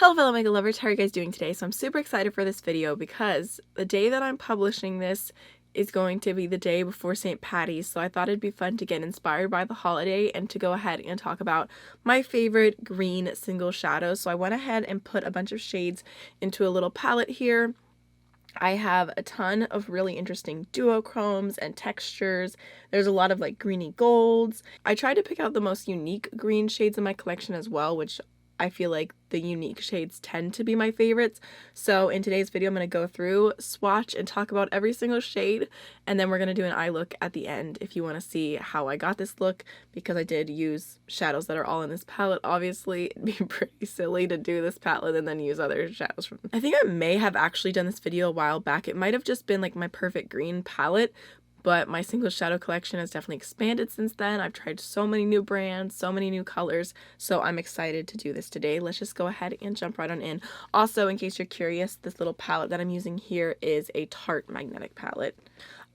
Hello fellow makeup lovers, how are you guys doing today? So I'm super excited for this video because the day that I'm publishing this is going to be the day before St. Patty's, so I thought it'd be fun to get inspired by the holiday and to go ahead and talk about my favorite green single shadows. So I went ahead and put a bunch of shades into a little palette here. I have a ton of really interesting duochromes and textures. There's a lot of like greeny golds. I tried to pick out the most unique green shades in my collection as well, which I feel like the unique shades tend to be my favorites. So in today's video, I'm going to go through, swatch, and talk about every single shade, and then we're going to do an eye look at the end if you want to see how I got this look, because I did use shadows that are all in this palette. Obviously, it'd be pretty silly to do this palette and then use other shadows from. I think I may have actually done this video a while back. It might have just been like my perfect green palette, but my single shadow collection has definitely expanded since then. I've tried so many new brands, so many new colors, so I'm excited to do this today. Let's just go ahead and jump right on in. Also, in case you're curious, this little palette that I'm using here is a Tarte magnetic palette.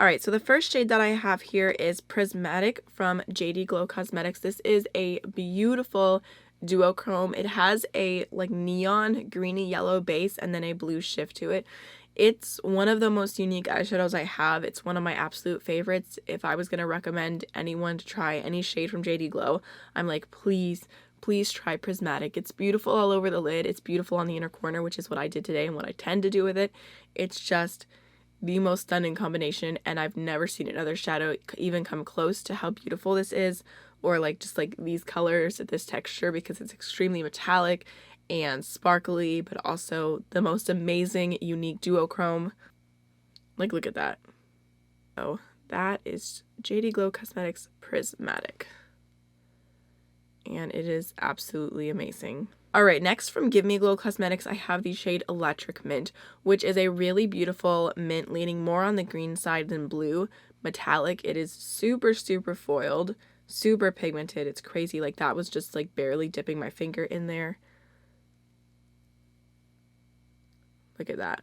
Alright, so the first shade that I have here is Prismatic from JD Glow Cosmetics. This is a beautiful duochrome. It has a like neon greeny yellow base and then a blue shift to it. It's one of the most unique eyeshadows I have. It's one of my absolute favorites. If I was going to recommend anyone to try any shade from JD Glow, I'm like, please try Prismatic. It's beautiful all over the lid. It's beautiful on the inner corner, which is what I did today and what I tend to do with it. It's just the most stunning combination, and I've never seen another shadow even come close to how beautiful this is, or like just like these colors, this texture, because it's extremely metallic and sparkly, but also the most amazing unique duochrome. Like, look at that. Oh, that is JD Glow Cosmetics Prismatic, and it is absolutely amazing. Alright, next from Give Me Glow Cosmetics, I have the shade Electric Mint, which is a really beautiful mint leaning more on the green side than blue, metallic. It is super foiled, super pigmented. It's crazy. Like, that was just like barely dipping my finger in there. Look at that.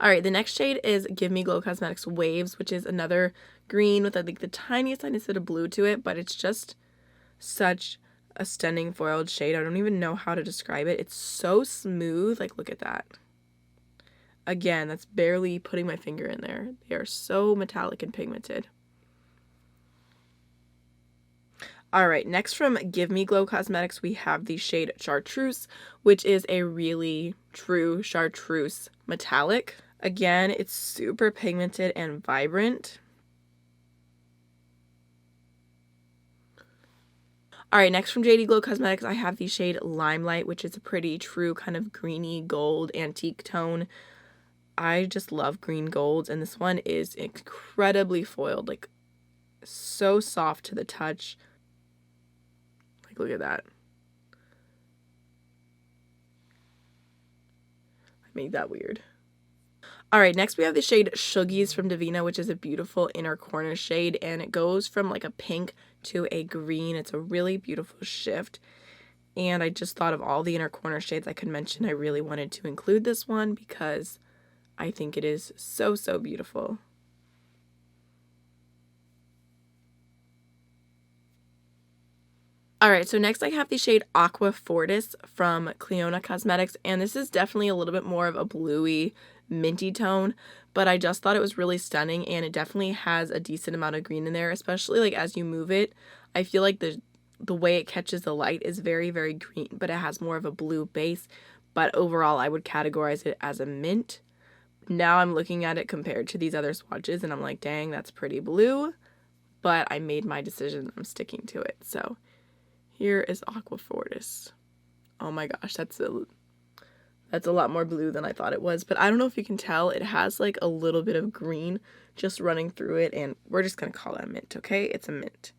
Alright, the next shade is Give Me Glow Cosmetics Waves, which is another green with like the tiniest bit of blue to it, but it's just such a stunning foiled shade. I don't even know how to describe it. It's so smooth. Like, look at that. Again, that's barely putting my finger in there. They are so metallic and pigmented. Alright, next from Give Me Glow Cosmetics, we have the shade Chartreuse, which is a really true chartreuse metallic. Again, it's super pigmented and vibrant. Alright, next from JD Glow Cosmetics, I have the shade Limelight, which is a pretty true kind of greeny gold antique tone. I just love green golds, and this one is incredibly foiled, like so soft to the touch. Like, look at that. I made that weird. Alright, next we have the shade Sugies from Devinah, which is a beautiful inner corner shade, and it goes from like a pink to a green. It's a really beautiful shift, and I just thought of all the inner corner shades I could mention. I really wanted to include this one because I think it is so beautiful. Alright, so next I have the shade Aqua Fortis from Clionadh Cosmetics, and this is definitely a little bit more of a bluey, minty tone, but I just thought it was really stunning, and it definitely has a decent amount of green in there, especially like as you move it. I feel like the way it catches the light is very green, but it has more of a blue base, but overall I would categorize it as a mint. Now I'm looking at it compared to these other swatches, and I'm like, dang, that's pretty blue, but I made my decision. I'm sticking to it. So here is Aqua Fortis. Oh my gosh, that's a lot more blue than I thought it was, but I don't know if you can tell, it has like a little bit of green just running through it, and we're just gonna call that mint, okay? It's a mint.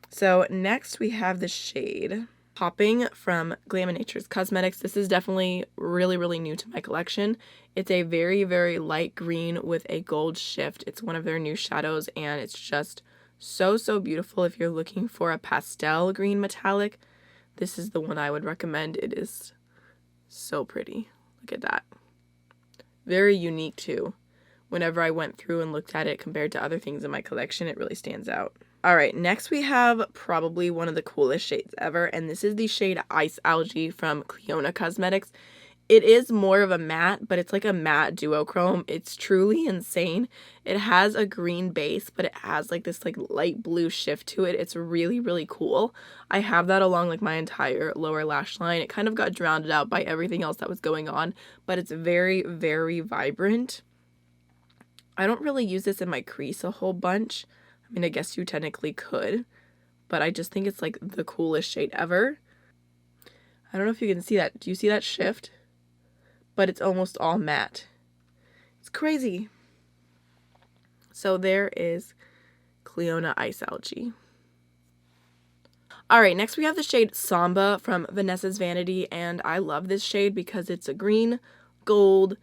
So next we have the shade Popping from Glaminatrix Cosmetics. This is definitely really new to my collection. It's a very light green with a gold shift. It's one of their new shadows, and it's just so beautiful. If you're looking for a pastel green metallic, this is the one I would recommend. It is so pretty. Look at that. Very unique too. whenever I went through and looked at it compared to other things in my collection, it really stands out. Alright, next we have probably one of the coolest shades ever, and this is the shade Ice Algae from Clionadh Cosmetics. It is more of a matte, but it's like a matte duochrome. It's truly insane. It has a green base, but it has like this like light blue shift to it. It's really, really cool. I have that along like my entire lower lash line. It kind of got drowned out by everything else that was going on, but it's very, very vibrant. I don't really use this in my crease a whole bunch. I mean, I guess you technically could, but I just think it's like the coolest shade ever. I don't know if you can see that. Do you see that shift? But it's almost all matte. It's crazy. So there is Clionadh Ice Algae. Alright, next we have the shade Samba from Vanessa's Vanity, and I love this shade because it's a green, gold,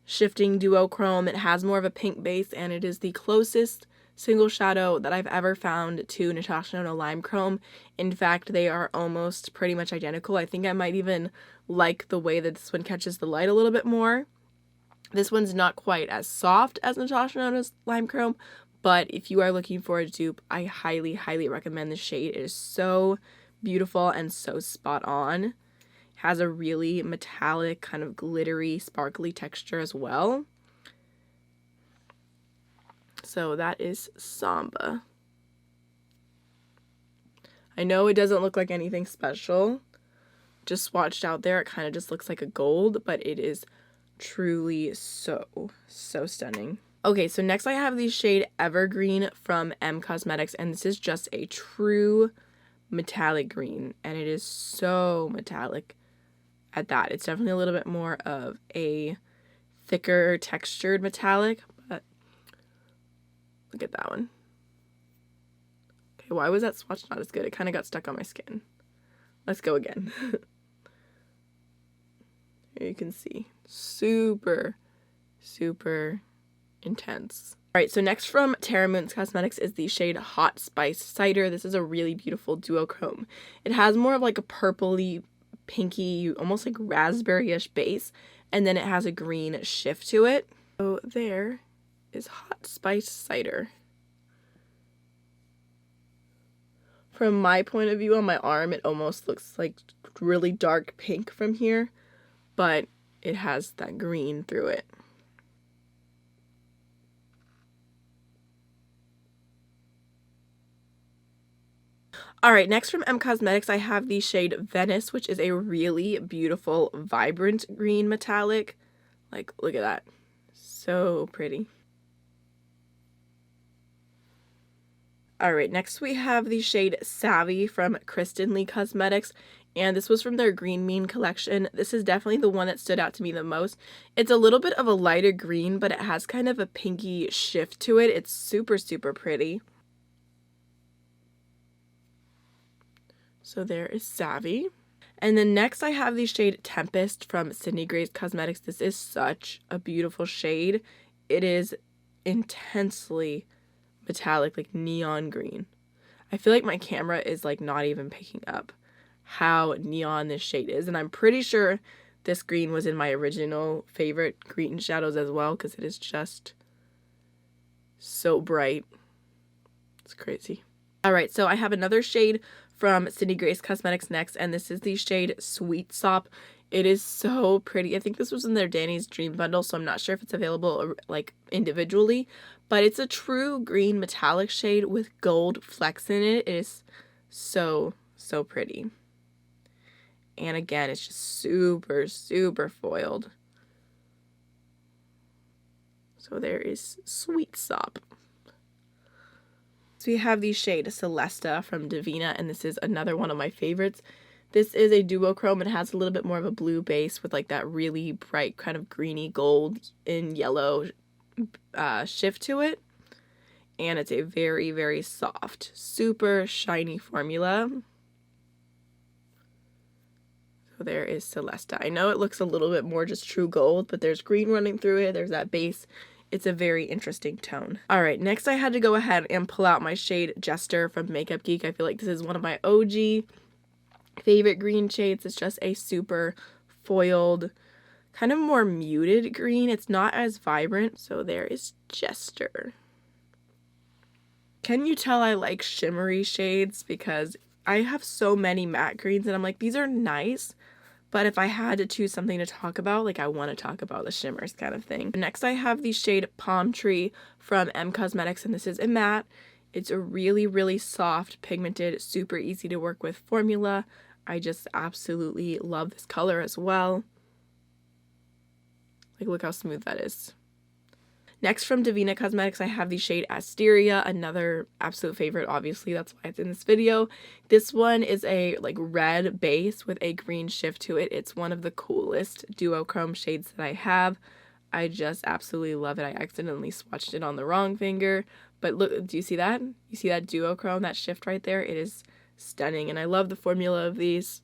shifting duochrome. It has more of a pink base, and it is the closest single shadow that I've ever found to Natasha Denona Lime Chrome. In fact, they are almost pretty much identical. I think I might even like the way that this one catches the light a little bit more. This one's not quite as soft as Natasha Denona's Lime Chrome, but if you are looking for a dupe, I highly, highly recommend this shade. It is so beautiful and so spot on. It has a really metallic, kind of glittery, sparkly texture as well. So that is Samba. I know it doesn't look like anything special. Just swatched out there, it kind of just looks like a gold, but it is truly so stunning. Okay, so next I have the shade Evergreen from Emme Cosmetics, and this is just a true metallic green, and it is so metallic at that. It's definitely a little bit more of a thicker textured metallic, but look at that one. Okay, why was that swatch not as good? It kind of got stuck on my skin. Let's go again. Here you can see. Super, super intense. Alright, so next from Terra Cosmetics is the shade Hot Spiced Cider. This is a really beautiful duochrome. It has more of like a purpley, pinky, almost like raspberry-ish base, and then it has a green shift to it. So there is Hot Spiced Cider. From my point of view on my arm, it almost looks like really dark pink from here, but it has that green through it. Alright, next from Emme Cosmetics, I have the shade Venice, which is a really beautiful, vibrant green metallic. Like, look at that. So pretty. Alright, next we have the shade Savvy from Kristen Leigh Cosmetics, and this was from their Green Mean collection. This is definitely the one that stood out to me the most. It's a little bit of a lighter green, but it has kind of a pinky shift to it. It's super, super pretty. So there is Savvy. And then next I have the shade Tempest from Sydney Grace Cosmetics. This is such a beautiful shade. It is intensely metallic, like neon green. I feel like my camera is like not even picking up how neon this shade is, and I'm pretty sure this green was in my original favorite green shadows as well, because it is just so bright. It's crazy. Alright, so I have another shade from Sydney Grace Cosmetics next, and this is the shade Sweet Sop. It is so pretty. I think this was in their Danny's Dream bundle, so I'm not sure if it's available like individually, but it's a true green metallic shade with gold flecks in it. It is so pretty. And again, it's just super, super foiled. So there is Sweet Sop. So we have the shade Celesta from Devinah, and this is another one of my favorites. This is a duochrome. It has a little bit more of a blue base with like that really bright kind of greeny gold and yellow shift to it. And it's a very, very soft, super shiny formula. So there is Celesta. I know it looks a little bit more just true gold, but there's green running through it. There's that base. It's a very interesting tone. Alright, next I had to go ahead and pull out my shade Jester from Makeup Geek. I feel like this is one of my OG favorite green shades. It's just a super foiled, kind of more muted green. It's not as vibrant. So there is Jester. Can you tell I like shimmery shades? Because I have so many matte greens and I'm like, these are nice. But if I had to choose something to talk about, like I want to talk about the shimmers kind of thing. Next I have the shade Palm Tree from Emme Cosmetics, and this is a matte. It's a really, really soft, pigmented, super easy to work with formula. I just absolutely love this color as well. Like, look how smooth that is. Next from Devinah Cosmetics, I have the shade Asteria, another absolute favorite, obviously, that's why it's in this video. This one is a like red base with a green shift to it. It's one of the coolest duochrome shades that I have. I just absolutely love it. I accidentally swatched it on the wrong finger, but look, do you see that? You see that duochrome, that shift right there? It is stunning, and I love the formula of these.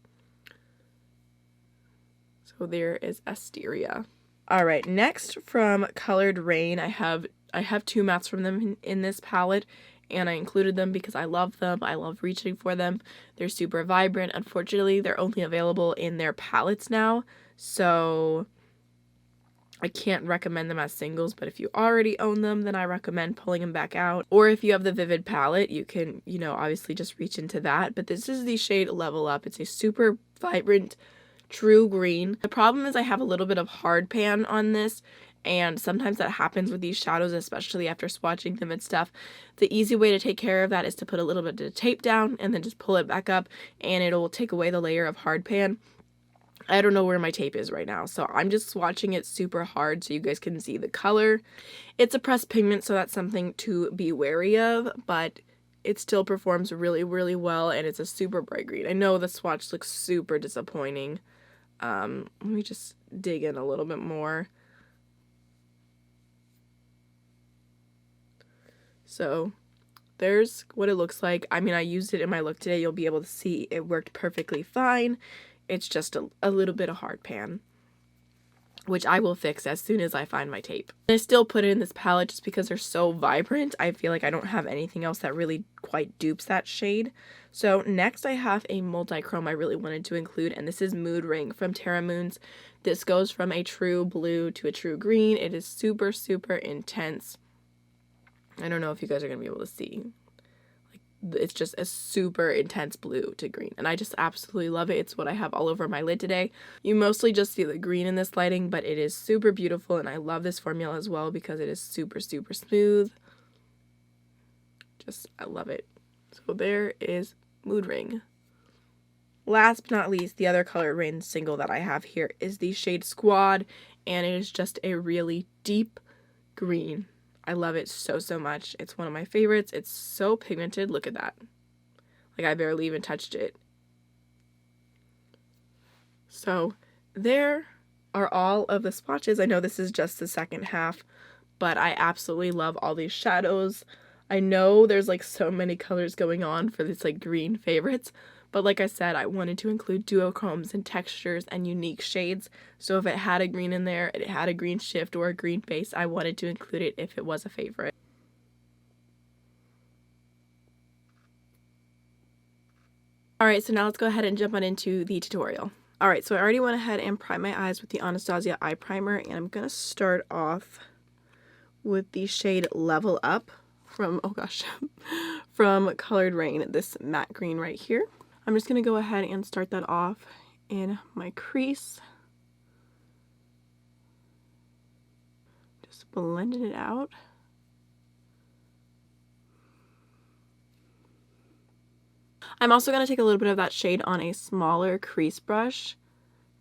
So there is Asteria. All right, next from Colored Raine, I have 2 mattes from them in this palette, and I included them because I love them. I love reaching for them. They're super vibrant. Unfortunately, they're only available in their palettes now, so I can't recommend them as singles, but if you already own them, then I recommend pulling them back out. Or if you have the Vivid palette, you can, you know, obviously just reach into that. But this is the shade Level Up. It's a super vibrant, true green. The problem is I have a little bit of hard pan on this, and sometimes that happens with these shadows, especially after swatching them and stuff. The easy way to take care of that is to put a little bit of tape down and then just pull it back up, and it'll take away the layer of hard pan. I don't know where my tape is right now, so I'm just swatching it super hard so you guys can see the color. It's a pressed pigment, so that's something to be wary of, but it still performs really, really well, and it's a super bright green. I know the swatch looks super disappointing. Let me just dig in a little bit more. So there's what it looks like. I mean, I used it in my look today. You'll be able to see it worked perfectly fine. It's just a little bit of hard pan, which I will fix as soon as I find my tape. I still put it in this palette just because they're so vibrant. I feel like I don't have anything else that really quite dupes that shade. So next I have a multi-chrome I really wanted to include, and this is Mood Ring from Terra Moons. This goes from a true blue to a true green. It is super, super intense. I don't know if you guys are going to be able to see. It's just a super intense blue to green, and I just absolutely love it. It's what I have all over my lid today. You mostly just see the green in this lighting, but it is super beautiful, and I love this formula as well because it is super, super smooth. I love it. So there is Mood Ring. Last but not least, the other Colored Raine single that I have here is the shade Squad, and it is just a really deep green. I love it so, so much. It's one of my favorites. It's so pigmented. Look at that. Like, I barely even touched it. So there are all of the swatches. I know this is just the second half, but I absolutely love all these shadows. I know there's like so many colors going on for these like green favorites, but like I said, I wanted to include duochromes and textures and unique shades. So if it had a green in there, it had a green shift or a green base, I wanted to include it if it was a favorite. Alright, so now let's go ahead and jump on into the tutorial. Alright, so I already went ahead and primed my eyes with the Anastasia eye primer, and I'm going to start off with the shade Level Up from, oh gosh, from Colored Raine, this matte green right here. I'm just going to go ahead and start that off in my crease. Just blending it out. I'm also going to take a little bit of that shade on a smaller crease brush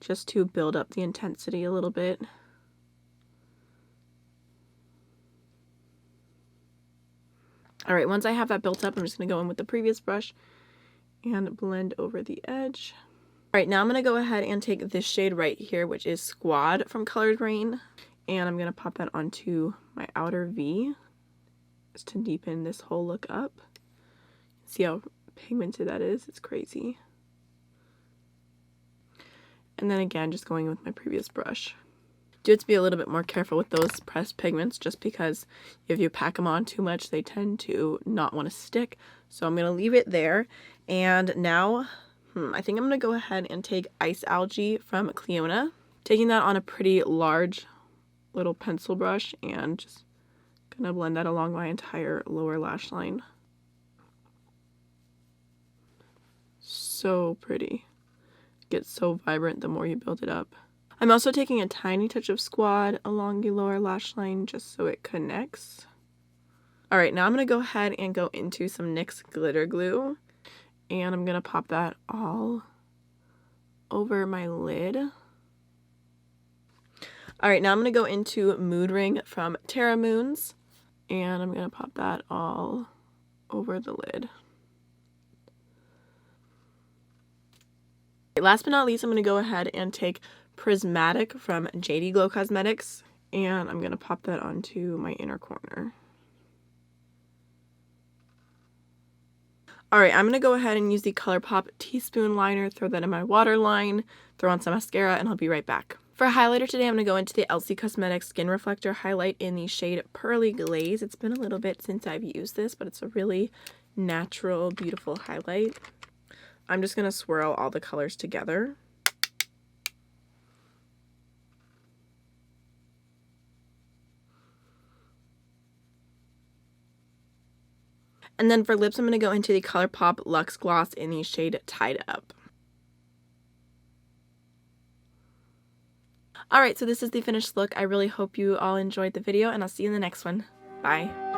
just to build up the intensity a little bit. Alright, once I have that built up, I'm just going to go in with the previous brush and blend over the edge. Alright, now I'm going to go ahead and take this shade right here, which is Squad from Colored Raine, and I'm going to pop that onto my outer V just to deepen this whole look up. See how pigmented that is? It's crazy. And then again, just going with my previous brush. Do have to be a little bit more careful with those pressed pigments just because if you pack them on too much, they tend to not want to stick. So I'm going to leave it there. And now, I think I'm going to go ahead and take Ice Algae from Clionadh. taking that on a pretty large little pencil brush and just gonna blend that along my entire lower lash line. So pretty. It gets so vibrant the more you build it up. I'm also taking a tiny touch of squad along the lower lash line just so it connects. Alright, now I'm going to go ahead and go into some NYX glitter glue. And I'm going to pop that all over my lid. Alright, now I'm going to go into Mood Ring from Terra Moons. And I'm going to pop that all over the lid. Last but not least, I'm going to go ahead and take Prismatic from JD Glow Cosmetics. And I'm going to pop that onto my inner corner. Alright, I'm going to go ahead and use the ColourPop Teaspoon Liner, throw that in my waterline, throw on some mascara, and I'll be right back. For a highlighter today, I'm going to go into the LC Cosmetics Skin Reflector Highlight in the shade Pearly Glaze. It's been a little bit since I've used this, but it's a really natural, beautiful highlight. I'm just going to swirl all the colors together. And then for lips, I'm going to go into the ColourPop Luxe Gloss in the shade Tied Up. Alright, so this is the finished look. I really hope you all enjoyed the video, and I'll see you in the next one. Bye!